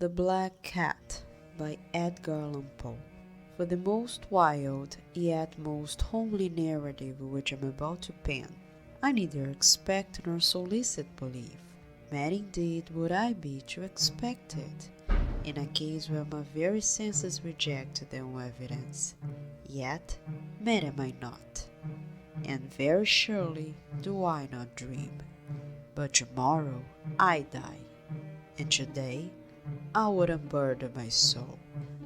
The Black Cat by Edgar Allan Poe. For the most wild, yet most homely narrative which I am about to pen, I neither expect nor solicit belief. Mad indeed would I be to expect it, in a case where my very senses reject their own evidence. Yet, mad am I not, and very surely do I not dream. But tomorrow I die, and today I would unburden my soul.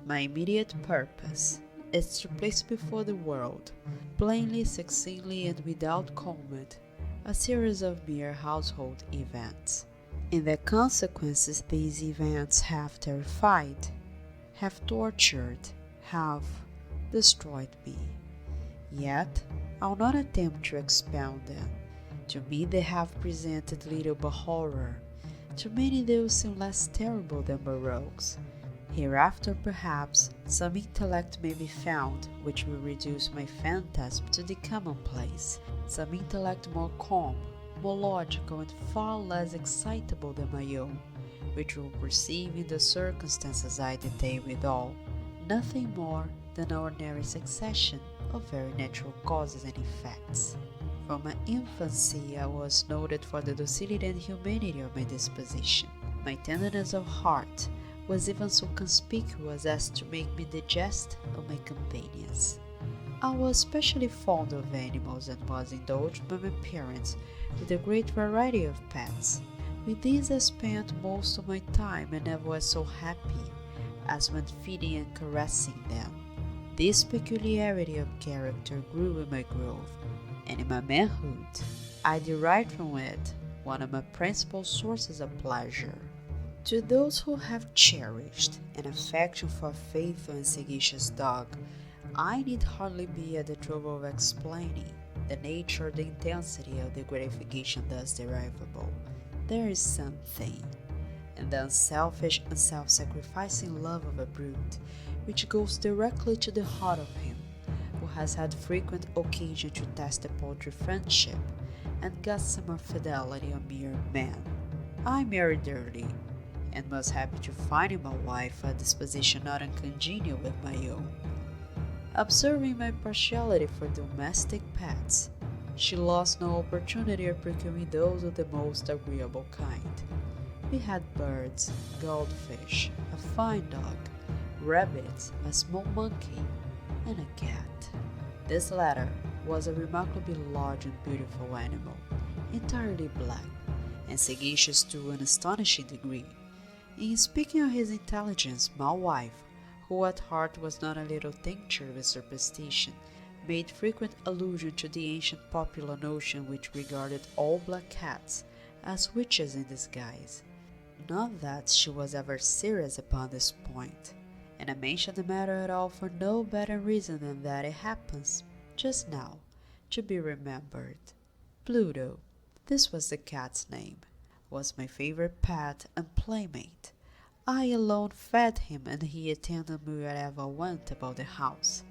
My immediate purpose is to place before the world, plainly, succinctly, and without comment, a series of mere household events. In the consequences these events have terrified, have tortured, have destroyed me. Yet, I'll not attempt to expound them. To me they have presented little but horror. To many they will seem less terrible than baroques. Hereafter, perhaps, some intellect may be found which will reduce my phantasm to the commonplace, some intellect more calm, more logical, and far less excitable than my own, which will perceive in the circumstances I detail withal nothing more than an ordinary succession of very natural causes and effects. From my infancy I was noted for the docility and humanity of my disposition. My tenderness of heart was even so conspicuous as to make me the jest of my companions. I was especially fond of animals and was indulged by my parents with a great variety of pets. With these I spent most of my time and never was so happy as when feeding and caressing them. This peculiarity of character grew in my growth, and in my manhood I derived from it one of my principal sources of pleasure. To those who have cherished an affection for a faithful and sagacious dog, I need hardly be at the trouble of explaining the nature, the intensity of the gratification thus derivable. There is something in the unselfish and self-sacrificing love of a brute which goes directly to the heart of him who has had frequent occasion to test a paltry friendship and gossamer fidelity on mere man. I married early, and was happy to find in my wife a disposition not uncongenial with my own. Observing my partiality for domestic pets, she lost no opportunity of procuring those of the most agreeable kind. We had birds, goldfish, a fine dog, rabbits, a small monkey, and a cat. This latter was a remarkably large and beautiful animal, entirely black, and sagacious to an astonishing degree. In speaking of his intelligence, my wife, who at heart was not a little tinctured with superstition, made frequent allusion to the ancient popular notion which regarded all black cats as witches in disguise. Not that she was ever serious upon this point, and I mention the matter at all for no better reason than that it happens, just now, to be remembered. Pluto, this was the cat's name, was my favorite pet and playmate. I alone fed him, and he attended me wherever I went about the house.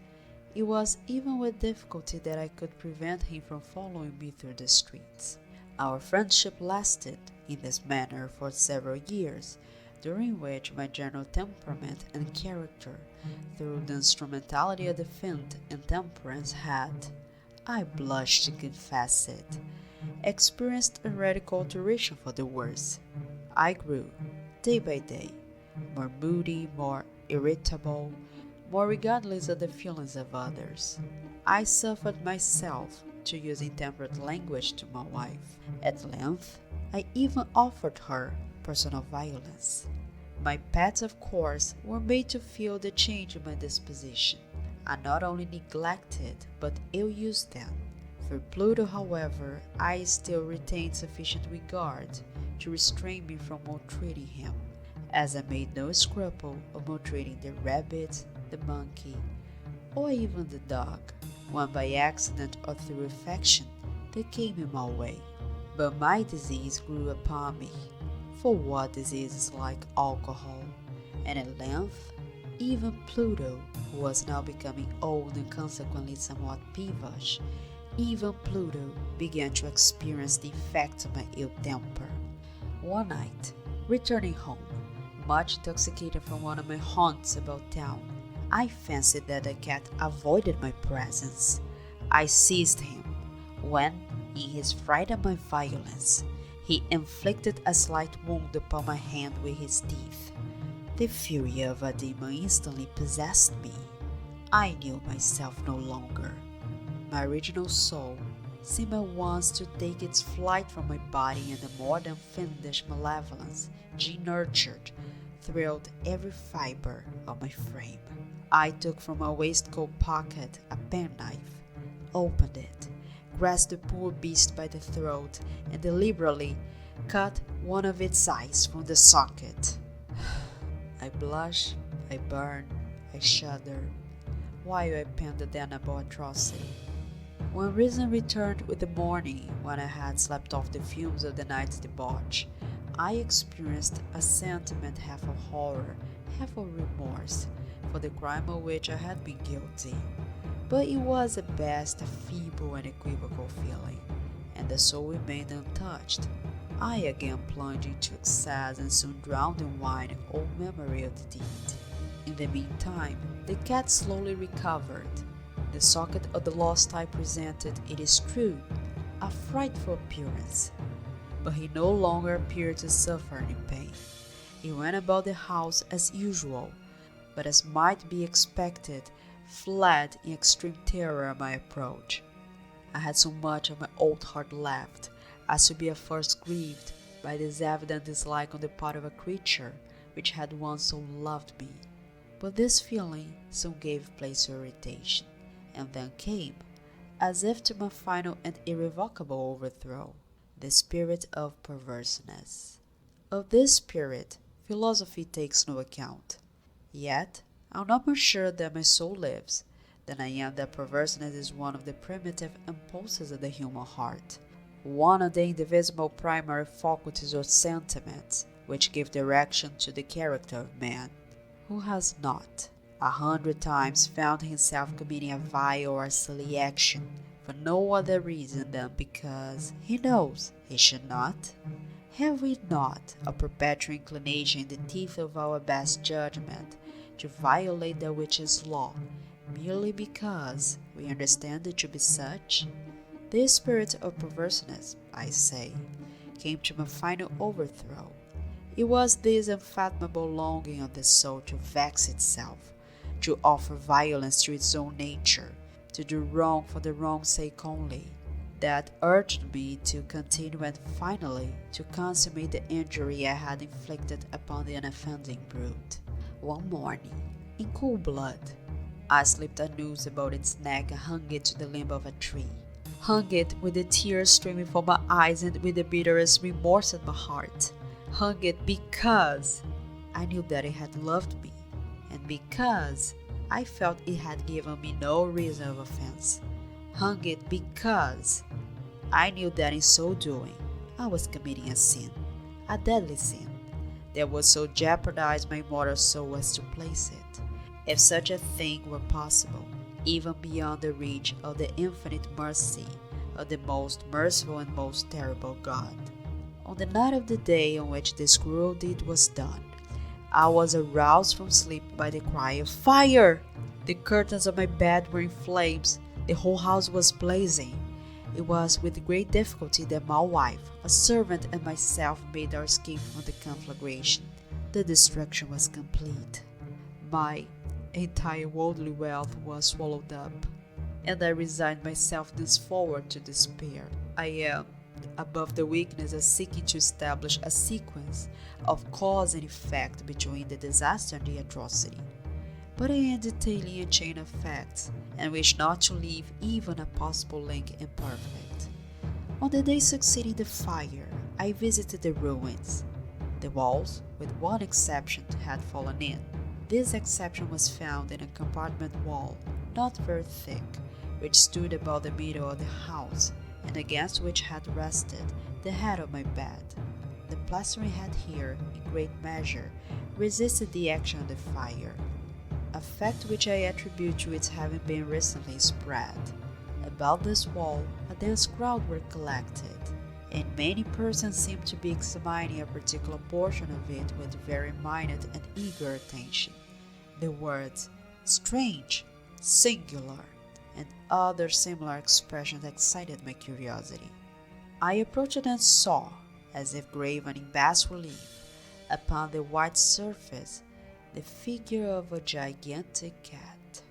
It was even with difficulty that I could prevent him from following me through the streets. Our friendship lasted, in this manner, for several years, during which my general temperament and character, through the instrumentality of the fiend intemperance, had, I blush to confess it, experienced a radical alteration for the worse. I grew, day by day, more moody, more irritable, more regardless of the feelings of others. I suffered myself, to use intemperate language to my wife. At length, I even offered her personal violence. My pets, of course, were made to feel the change in my disposition. I not only neglected, but ill-used them. For Pluto, however, I still retained sufficient regard to restrain me from maltreating him, as I made no scruple of maltreating the rabbit, the monkey, or even the dog, when by accident or through affection they came in my way. But my disease grew upon me, for what disease is like alcohol, and at length even Pluto, who was now becoming old and consequently somewhat peevish, even Pluto began to experience the effects of my ill temper. One night, returning home, much intoxicated from one of my haunts about town. I fancied that the cat avoided my presence. I seized him, when, in his fright at my violence, he inflicted a slight wound upon my hand with his teeth. The fury of a demon instantly possessed me. I knew myself no longer. My original soul seemed at once to take its flight from my body, and the more than fiendish malevolence nurtured thrilled every fiber of my frame. I took from my waistcoat pocket a penknife, opened it, grasped the poor beast by the throat, and deliberately cut one of its eyes from the socket. I blush, I burn, I shudder, while I penned the damnable atrocity. When reason returned with the morning, when I had slept off the fumes of the night's debauch, I experienced a sentiment half of horror, half of remorse, for the crime of which I had been guilty. But it was at best a feeble and equivocal feeling, and the soul remained untouched. I again plunged into excess and soon drowned in wine all memory of the deed. In the meantime, the cat slowly recovered. The socket of the lost eye presented, it is true, a frightful appearance, but he no longer appeared to suffer any pain. He went about the house as usual, but as might be expected, fled in extreme terror at my approach. I had so much of my old heart left as to be at first grieved by this evident dislike on the part of a creature which had once so loved me. But this feeling soon gave place to irritation, and then came, as if to my final and irrevocable overthrow, the spirit of perverseness. Of this spirit, philosophy takes no account. Yet, I am not more sure that my soul lives than I am that perverseness is one of the primitive impulses of the human heart, one of the indivisible primary faculties or sentiments which give direction to the character of man. Who has not, 100 times, found himself committing a vile or silly action for no other reason than because he knows he should not? Have we not a perpetual inclination in the teeth of our best judgment to violate that which is law, merely because we understand it to be such? This spirit of perverseness, I say, came to my final overthrow. It was this unfathomable longing of the soul to vex itself, to offer violence to its own nature, to do wrong for the wrong's sake only, that urged me to continue and finally to consummate the injury I had inflicted upon the unoffending brute. One morning, in cool blood, I slipped a noose about its neck and hung it to the limb of a tree. Hung it with the tears streaming from my eyes and with the bitterest remorse at my heart. Hung it because I knew that it had loved me, and because I felt it had given me no reason of offense. Hung it because I knew that in so doing I was committing a sin, a deadly sin, that would so jeopardize my immortal soul as to place it, if such a thing were possible, even beyond the reach of the infinite mercy of the most merciful and most terrible God. On the night of the day on which this cruel deed was done, I was aroused from sleep by the cry of fire. The curtains of my bed were in flames. The whole house was blazing. It was with great difficulty that my wife, a servant, and myself made our escape from the conflagration. The destruction was complete. My entire worldly wealth was swallowed up, and I resigned myself thenceforward to despair. I am, above the weakness of seeking to establish a sequence of cause and effect between the disaster and the atrocity, but I am detailing a chain of facts, and wish not to leave even a possible link imperfect. On the day succeeding the fire, I visited the ruins. The walls, with one exception, had fallen in. This exception was found in a compartment wall, not very thick, which stood about the middle of the house, and against which had rested the head of my bed. The plastering had here, in great measure, resisted the action of the fire, a fact which I attribute to its having been recently spread. About this wall, a dense crowd were collected, and many persons seem to be examining a particular portion of it with very minute and eager attention. The words strange, singular, and other similar expressions excited my curiosity. I approached and saw, as if graven in bas relief, upon the white surface, the figure of a gigantic cat.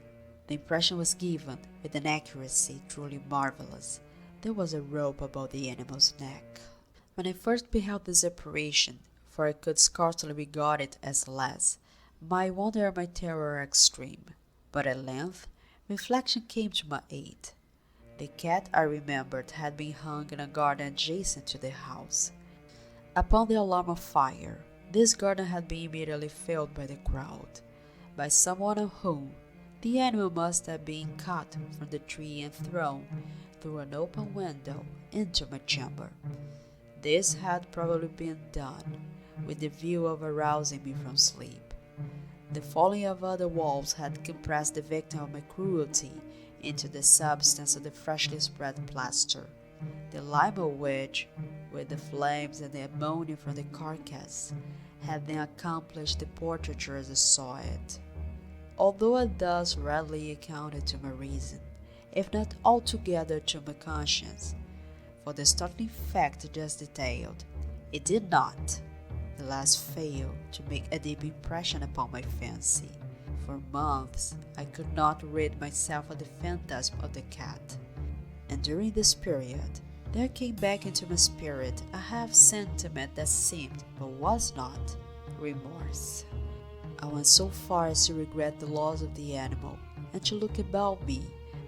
The impression was given with an accuracy truly marvelous. There was a rope about the animal's neck. When I first beheld this apparition, for I could scarcely regard it as less, my wonder and my terror were extreme. But at length, reflection came to my aid. The cat, I remembered, had been hung in a garden adjacent to the house. Upon the alarm of fire, this garden had been immediately filled by the crowd, by someone of whom the animal must have been cut from the tree and thrown through an open window into my chamber. This had probably been done with the view of arousing me from sleep. The falling of other walls had compressed the victim of my cruelty into the substance of the freshly spread plaster, the lime of which, with the flames and the ammonia from the carcass, had then accomplished the portraiture as I saw it. Although I thus readily accounted to my reason, if not altogether to my conscience, for the startling fact just detailed, it did not, alas, fail to make a deep impression upon my fancy. For months I could not rid myself of the phantasm of the cat, and during this period there came back into my spirit a half sentiment that seemed, but was not, remorse. I went so far as to regret the loss of the animal, and to look about me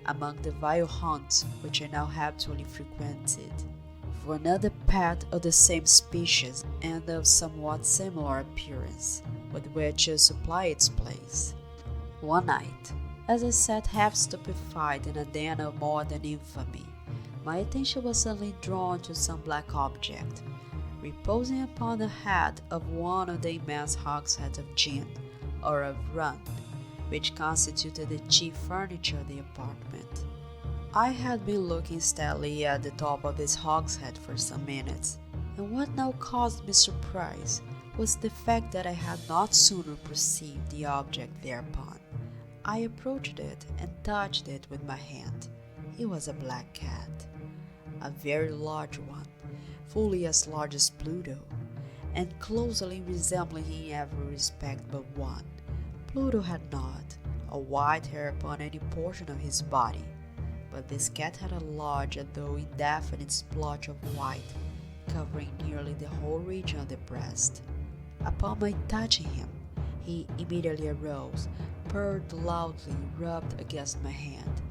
among the vile haunts which I now habitually frequented, for another pet of the same species and of somewhat similar appearance, with which to supply its place. One night, as I sat half stupefied in a den of modern infamy, my attention was suddenly drawn to some black object, reposing upon the head of one of the immense hogsheads of gin, or of rum, which constituted the chief furniture of the apartment. I had been looking steadily at the top of this hogshead for some minutes, and what now caused me surprise was the fact that I had not sooner perceived the object thereupon. I approached it and touched it with my hand. It was a black cat, a very large one, fully as large as Pluto, and closely resembling in every respect but one. Pluto had not a white hair upon any portion of his body, but this cat had a large, though indefinite splotch of white, covering nearly the whole region of the breast. Upon my touching him, he immediately arose, purred loudly, rubbed against my hand,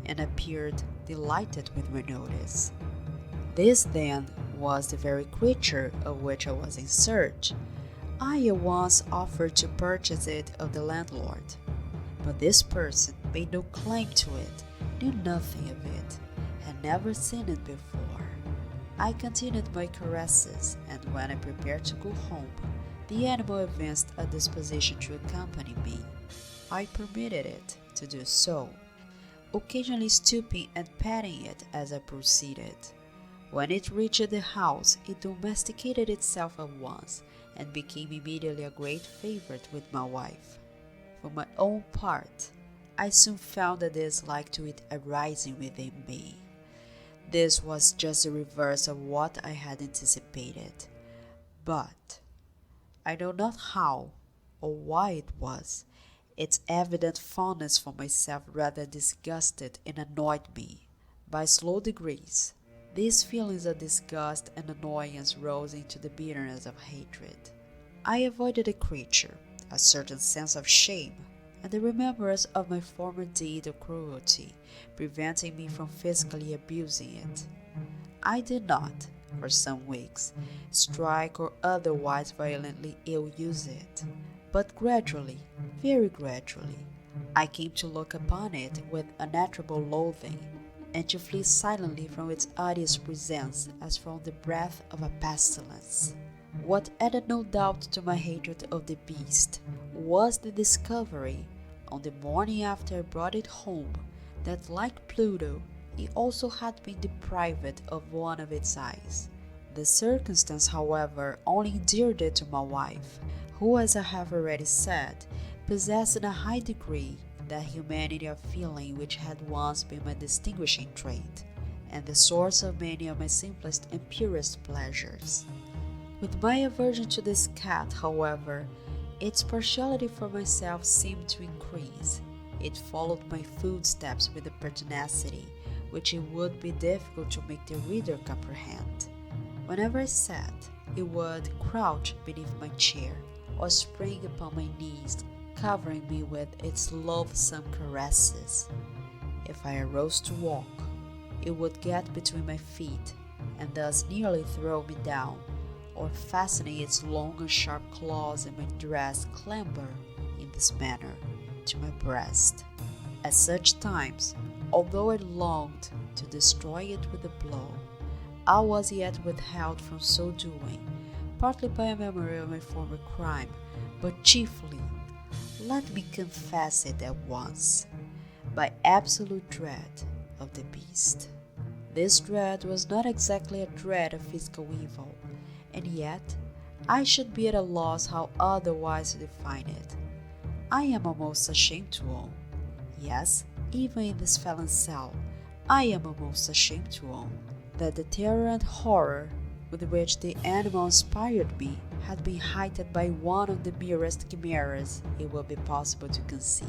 and appeared delighted with my notice. This, then, was the very creature of which I was in search. I at once offered to purchase it of the landlord, but this person made no claim to it, knew nothing of it, had never seen it before. I continued my caresses, and when I prepared to go home, the animal evinced a disposition to accompany me. I permitted it to do so, occasionally stooping and patting it as I proceeded. When it reached the house, it domesticated itself at once, and became immediately a great favorite with my wife. For my own part, I soon found a dislike to it arising within me. This was just the reverse of what I had anticipated, but I know not how or why it was, its evident fondness for myself rather disgusted and annoyed me. By slow degrees, these feelings of disgust and annoyance rose into the bitterness of hatred. I avoided the creature, a certain sense of shame, and the remembrance of my former deed of cruelty, preventing me from physically abusing it. I did not, for some weeks, strike or otherwise violently ill-use it, but gradually, very gradually, I came to look upon it with unutterable loathing, and to flee silently from its odious presence as from the breath of a pestilence. What added no doubt to my hatred of the beast was the discovery, on the morning after I brought it home, that like Pluto, it also had been deprived of one of its eyes, The circumstance, however, only endeared it to my wife, who, as I have already said, possessed in a high degree that humanity of feeling which had once been my distinguishing trait, and the source of many of my simplest and purest pleasures. With my aversion to this cat, however, its partiality for myself seemed to increase. It followed my footsteps with a pertinacity which it would be difficult to make the reader comprehend. Whenever I sat, it would crouch beneath my chair, or spring upon my knees, covering me with its loathsome caresses. If I arose to walk, it would get between my feet, and thus nearly throw me down, or fastening its long and sharp claws in my dress, clamber, in this manner, to my breast. At such times, although I longed to destroy it with a blow, I was yet withheld from so doing, partly by a memory of my former crime, but chiefly, let me confess it at once, by absolute dread of the beast. This dread was not exactly a dread of physical evil, and yet I should be at a loss how otherwise to define it. I am almost ashamed to own, yes, even in this felon's cell, I am almost ashamed to own, that the terror and horror with which the animal inspired me had been heightened by one of the merest chimeras it would be possible to conceive.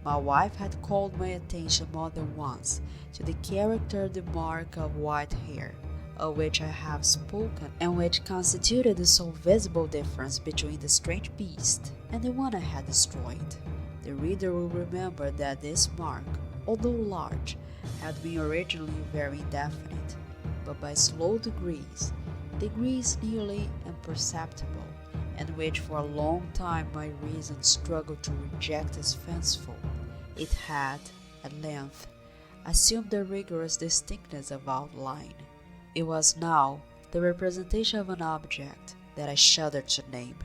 My wife had called my attention more than once to the character the mark of white hair, of which I have spoken, and which constituted the sole visible difference between the strange beast and the one I had destroyed. The reader will remember that this mark, although large, had been originally very indefinite, but by slow degrees nearly imperceptible, and which for a long time my reason struggled to reject as fanciful, it had, at length, assumed a rigorous distinctness of outline. It was now the representation of an object that I shuddered to name,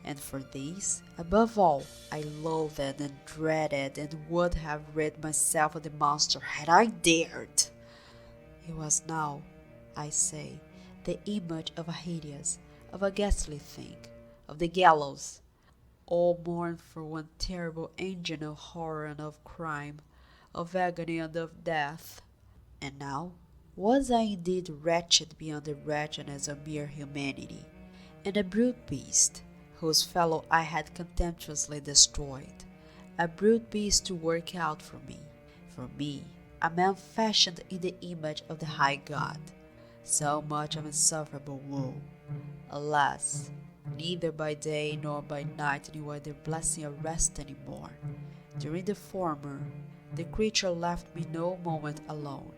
and for this, above all, I loathed and dreaded and would have rid myself of the monster had I dared. It was now, I say, the image of a hideous, of a ghastly thing, of the gallows, all born for one terrible engine of horror and of crime, of agony and of death. And now was I indeed wretched beyond the wretchedness of mere humanity, and a brute beast, whose fellow I had contemptuously destroyed, a brute beast to work out for me, a man fashioned in the image of the high God. So much of insufferable woe. Alas, neither by day nor by night knew I the blessing of rest any more. During the former, the creature left me no moment alone,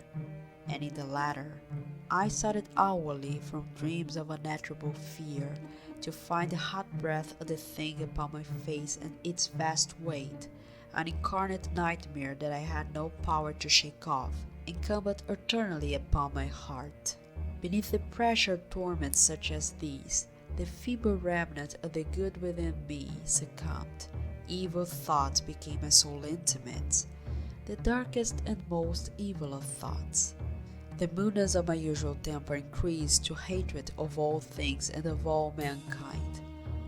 and in the latter, I started hourly from dreams of unutterable fear to find the hot breath of the thing upon my face and its vast weight, an incarnate nightmare that I had no power to shake off, incumbent eternally upon my heart. Beneath the pressure of torments such as these, the feeble remnant of the good within me succumbed. Evil thoughts became my sole intimates, the darkest and most evil of thoughts. The moodiness of my usual temper increased to hatred of all things and of all mankind,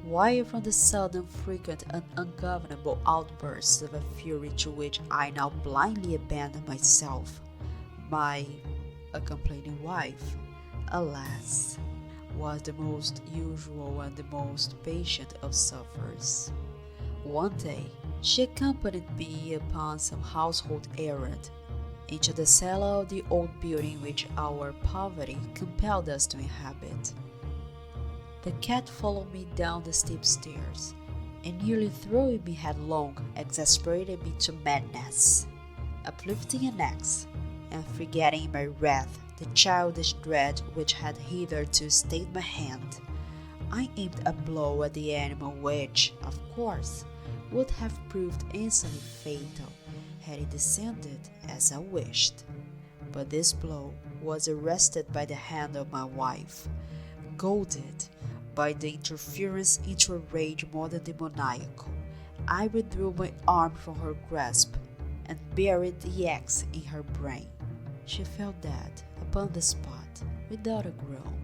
while from the sudden, frequent, and ungovernable outbursts of a fury to which I now blindly abandoned myself, my complaining wife, alas, was the most usual and the most patient of sufferers. One day she accompanied me upon some household errand into the cellar of the old building which our poverty compelled us to inhabit. The cat followed me down the steep stairs, and nearly throwing me headlong, exasperated me to madness. Uplifting an axe, and forgetting in my wrath the childish dread which had hitherto stayed my hand, I aimed a blow at the animal which, of course, would have proved instantly fatal had it descended as I wished. But this blow was arrested by the hand of my wife, goaded by the interference into a rage more than demoniacal. I withdrew my arm from her grasp and buried the axe in her brain. She fell dead upon the spot, without a groan.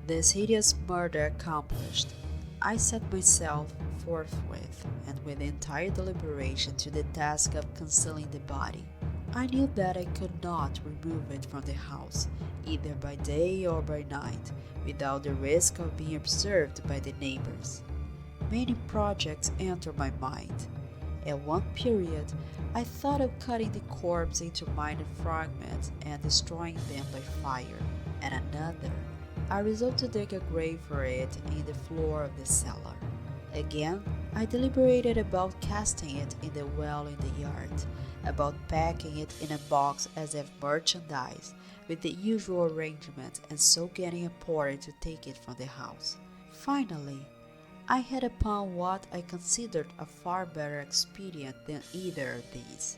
This hideous murder accomplished, I set myself forthwith and with entire deliberation to the task of concealing the body. I knew that I could not remove it from the house, either by day or by night, without the risk of being observed by the neighbors. Many projects entered my mind. At one period, I thought of cutting the corpse into minor fragments and destroying them by fire. At another, I resolved to dig a grave for it in the floor of the cellar. Again, I deliberated about casting it in the well in the yard, about packing it in a box as if merchandise, with the usual arrangement, and so getting a porter to take it from the house. Finally, I hit upon what I considered a far better expedient than either of these.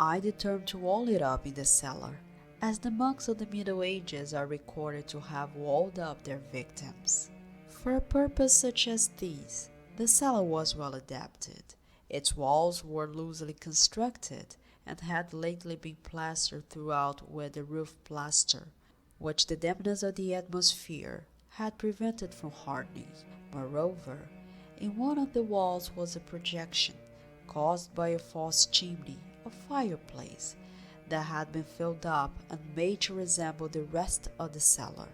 I determined to wall it up in the cellar, as the monks of the Middle Ages are recorded to have walled up their victims. For a purpose such as this, the cellar was well adapted. Its walls were loosely constructed, and had lately been plastered throughout with the roof plaster, which the dampness of the atmosphere had prevented from hardening. Moreover, in one of the walls was a projection, caused by a false chimney, a fireplace, that had been filled up and made to resemble the rest of the cellar.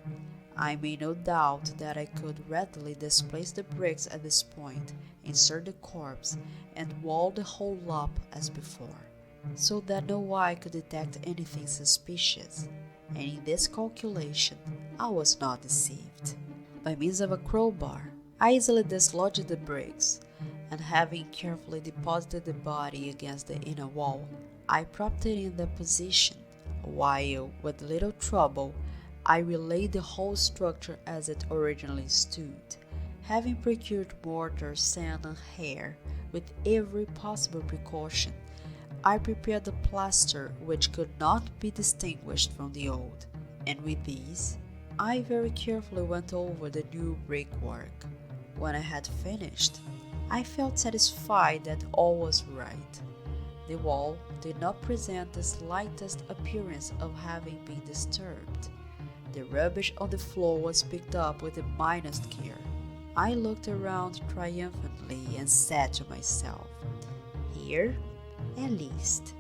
I made no doubt that I could readily displace the bricks at this point, insert the corpse, and wall the whole up as before, so that no eye could detect anything suspicious, and in this calculation I was not deceived. By means of a crowbar, I easily dislodged the bricks, and having carefully deposited the body against the inner wall, I propped it in that position, while, with little trouble, I relaid the whole structure as it originally stood, having procured mortar, sand, and hair, with every possible precaution. I prepared the plaster which could not be distinguished from the old, and with these I very carefully went over the new brickwork. When I had finished, I felt satisfied that all was right. The wall did not present the slightest appearance of having been disturbed. The rubbish on the floor was picked up with the minutest care. I looked around triumphantly and said to myself, "Here, at least,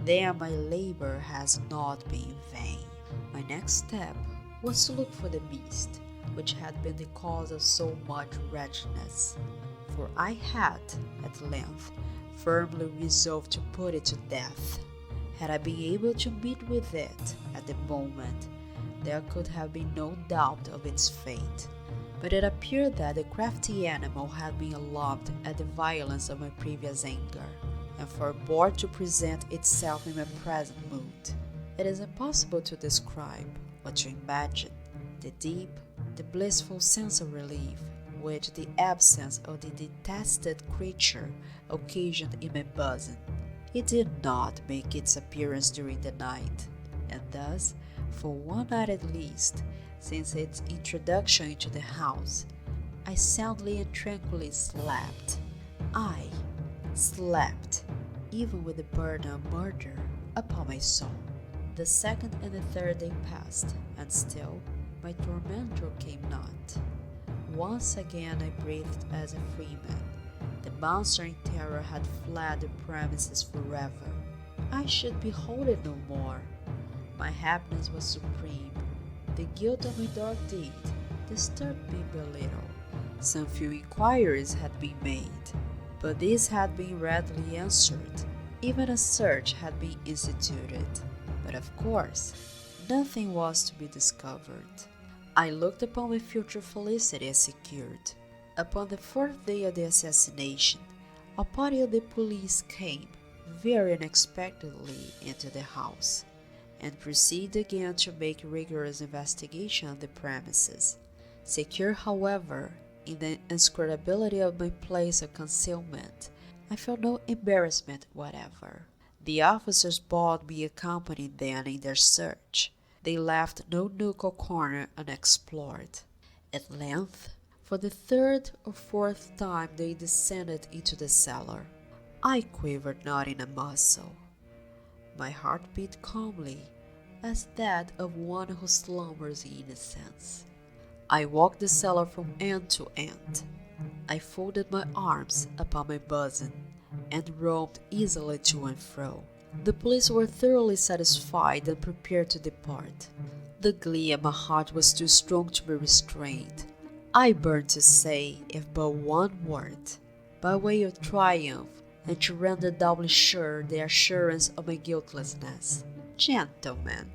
then my labor has not been in vain." My next step was to look for the beast, which had been the cause of so much wretchedness, for I had, at length, firmly resolved to put it to death. Had I been able to meet with it at the moment, there could have been no doubt of its fate. But it appeared that the crafty animal had been alarmed at the violence of my previous anger, and forbore to present itself in my present mood. It is impossible to describe, or to imagine, the deep, the blissful sense of relief which the absence of the detested creature occasioned in my bosom. It did not make its appearance during the night, and thus, for one night at least, since its introduction into the house, I soundly and tranquilly slept. I slept, even with the burden of murder upon my soul. The second and the third day passed, and still my tormentor came not. Once again I breathed as a free man. The monster in terror had fled the premises forever. I should behold it no more. My happiness was supreme. The guilt of my dark deed disturbed me but little. Some few inquiries had been made, but these had been readily answered. Even a search had been instituted, but of course nothing was to be discovered. I looked upon my future felicity as secured. Upon the fourth day of the assassination, a party of the police came, very unexpectedly, into the house, and proceeded again to make rigorous investigation of the premises. Secure, however, in the inscrutability of my place of concealment, I felt no embarrassment whatever. The officers bade me accompany them in their search. They left no nook or corner unexplored. At length, for the third or fourth time they descended into the cellar. I quivered not in a muscle. My heart beat calmly, as that of one who slumbers in innocence. I walked the cellar from end to end. I folded my arms upon my bosom and roamed easily to and fro. The police were thoroughly satisfied and prepared to depart. The glee in my heart was too strong to be restrained. I burned to say, if but one word, by way of triumph, and to render doubly sure the assurance of my guiltlessness. "Gentlemen,"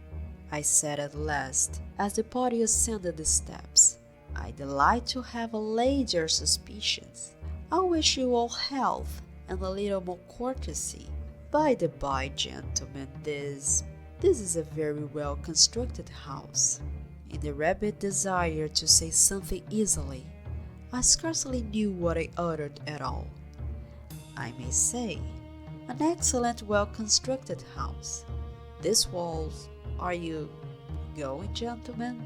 I said at last, as the party ascended the steps, "I delight to have allayed your suspicions. I wish you all health and a little more courtesy. By the by, gentlemen, this is a very well constructed house." In the rabid desire to say something easily, I scarcely knew what I uttered at all. "I may say, an excellent well-constructed house. These walls, are you going, gentlemen?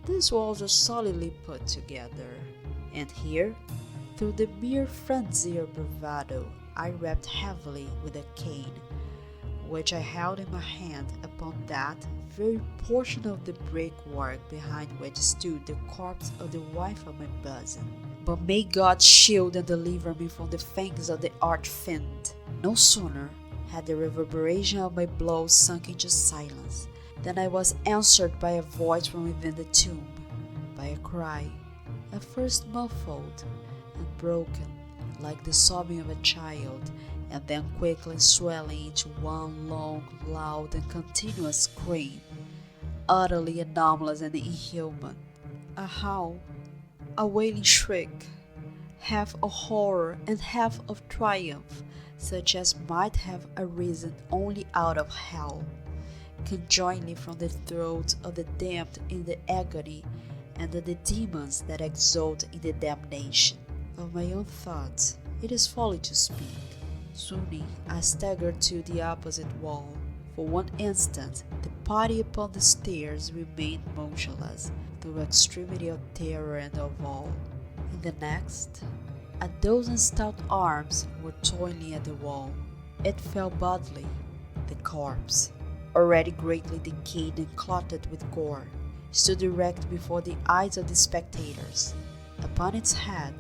These walls are solidly put together, and here, through the mere frenzy of bravado, I rapped heavily with a cane, which I held in my hand, upon that very portion of the brickwork behind which stood the corpse of the wife of my bosom. But may God shield and deliver me from the fangs of the arch-fiend! No sooner had the reverberation of my blows sunk into silence than I was answered by a voice from within the tomb, by a cry, at first muffled and broken, like the sobbing of a child, and then quickly swelling into one long, loud, and continuous scream, utterly anomalous and inhuman. A howl, a wailing shriek, half of horror and half of triumph, such as might have arisen only out of hell, conjointly from the throats of the damned in the agony and of the demons that exult in the damnation. Of my own thoughts, it is folly to speak. Swooning, I staggered to the opposite wall. For one instant, the party upon the stairs remained motionless, through extremity of terror and of awe. In the next, a dozen stout arms were toiling at the wall. It fell bodily. The corpse, already greatly decayed and clotted with gore, stood erect before the eyes of the spectators. Upon its head,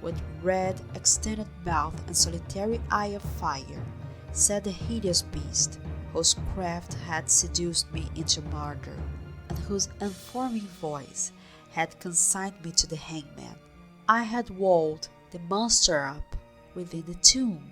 with red, extended mouth and solitary eye of fire, sat the hideous beast whose craft had seduced me into murder, and whose informing voice had consigned me to the hangman. I had walled the monster up within the tomb.